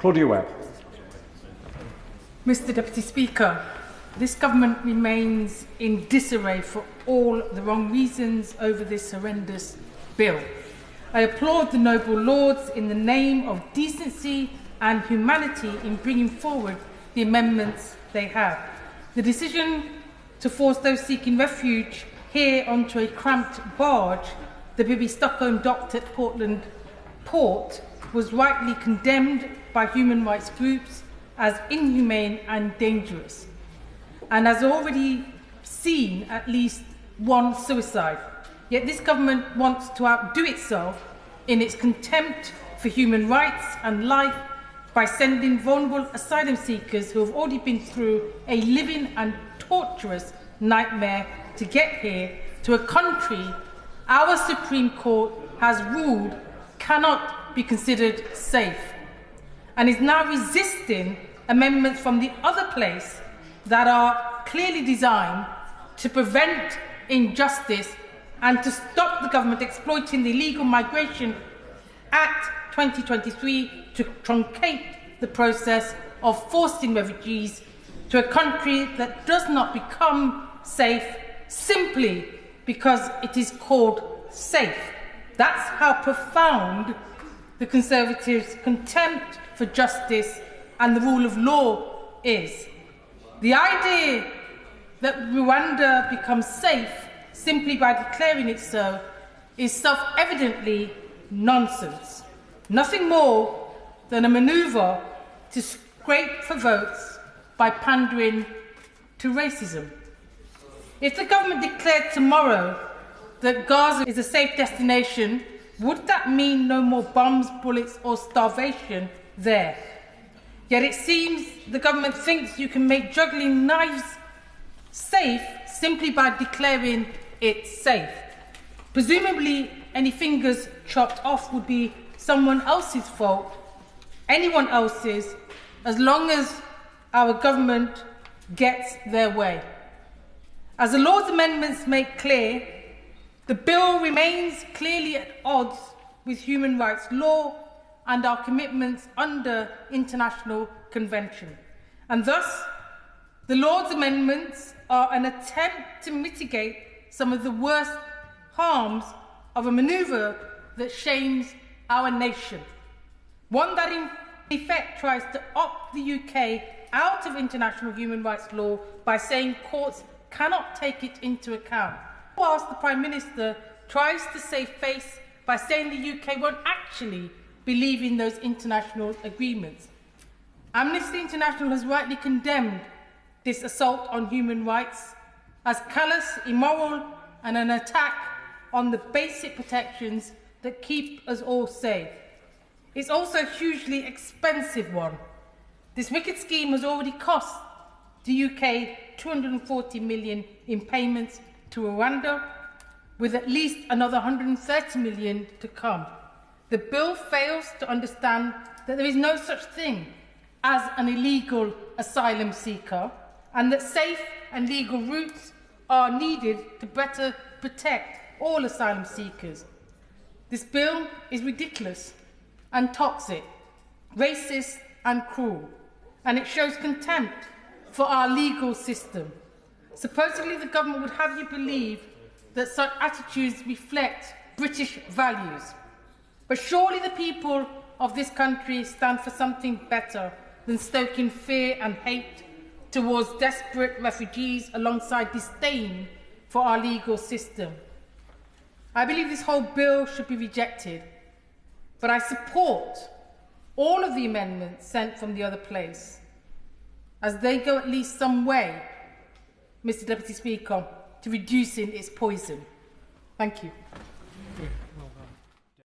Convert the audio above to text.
Claudia Webbe. Mr Deputy Speaker, this government remains in disarray for all the wrong reasons over this horrendous bill. I applaud the noble lords in the name of decency and humanity in bringing forward the amendments they have. The decision to force those seeking refuge here onto a cramped barge, the Bibi Stockholm docked at Portland Port, was rightly condemned by human rights groups as inhumane and dangerous, and has already seen at least one suicide. Yet this government wants to outdo itself in its contempt for human rights and life by sending vulnerable asylum seekers who have already been through a living and torturous nightmare to get here to a country our Supreme Court has ruled cannot be considered safe, and is now resisting amendments from the other place that are clearly designed to prevent injustice and to stop the government exploiting the Illegal Migration Act 2023 to truncate the process of forcing refugees to a country that does not become safe simply because it is called safe. That's how profound the Conservatives' contempt for justice and the rule of law is. The idea that Rwanda becomes safe simply by declaring it so is self-evidently nonsense. Nothing more than a manoeuvre to scrape for votes by pandering to racism. If the government declared tomorrow that Gaza is a safe destination, would that mean no more bombs, bullets or starvation there? Yet it seems the government thinks you can make juggling knives safe simply by declaring it safe. Presumably, any fingers chopped off would be someone else's fault, anyone else's, as long as our government gets their way. As the Lord's amendments make clear, the bill remains clearly at odds with human rights law and our commitments under international convention. And thus, the Lord's amendments are an attempt to mitigate some of the worst harms of a manoeuvre that shames our nation. One that in effect tries to opt the UK out of international human rights law by saying courts cannot take it into account, whilst the Prime Minister tries to save face by saying the UK won't actually believe in those international agreements. Amnesty International has rightly condemned this assault on human rights as callous, immoral, and an attack on the basic protections that keep us all safe. It's also a hugely expensive one. This wicked scheme has already cost the UK 240 million in payments to Rwanda, with at least another 130 million to come. The bill fails to understand that there is no such thing as an illegal asylum seeker, and that safe and legal routes are needed to better protect all asylum seekers. This bill is ridiculous and toxic, racist and cruel, and it shows contempt for our legal system. Supposedly the government would have you believe that such attitudes reflect British values. But surely the people of this country stand for something better than stoking fear and hate towards desperate refugees alongside disdain for our legal system. I believe this whole bill should be rejected, but I support all of the amendments sent from the other place, as they go at least some way, Mr Deputy Speaker, to reducing its poison. Thank you.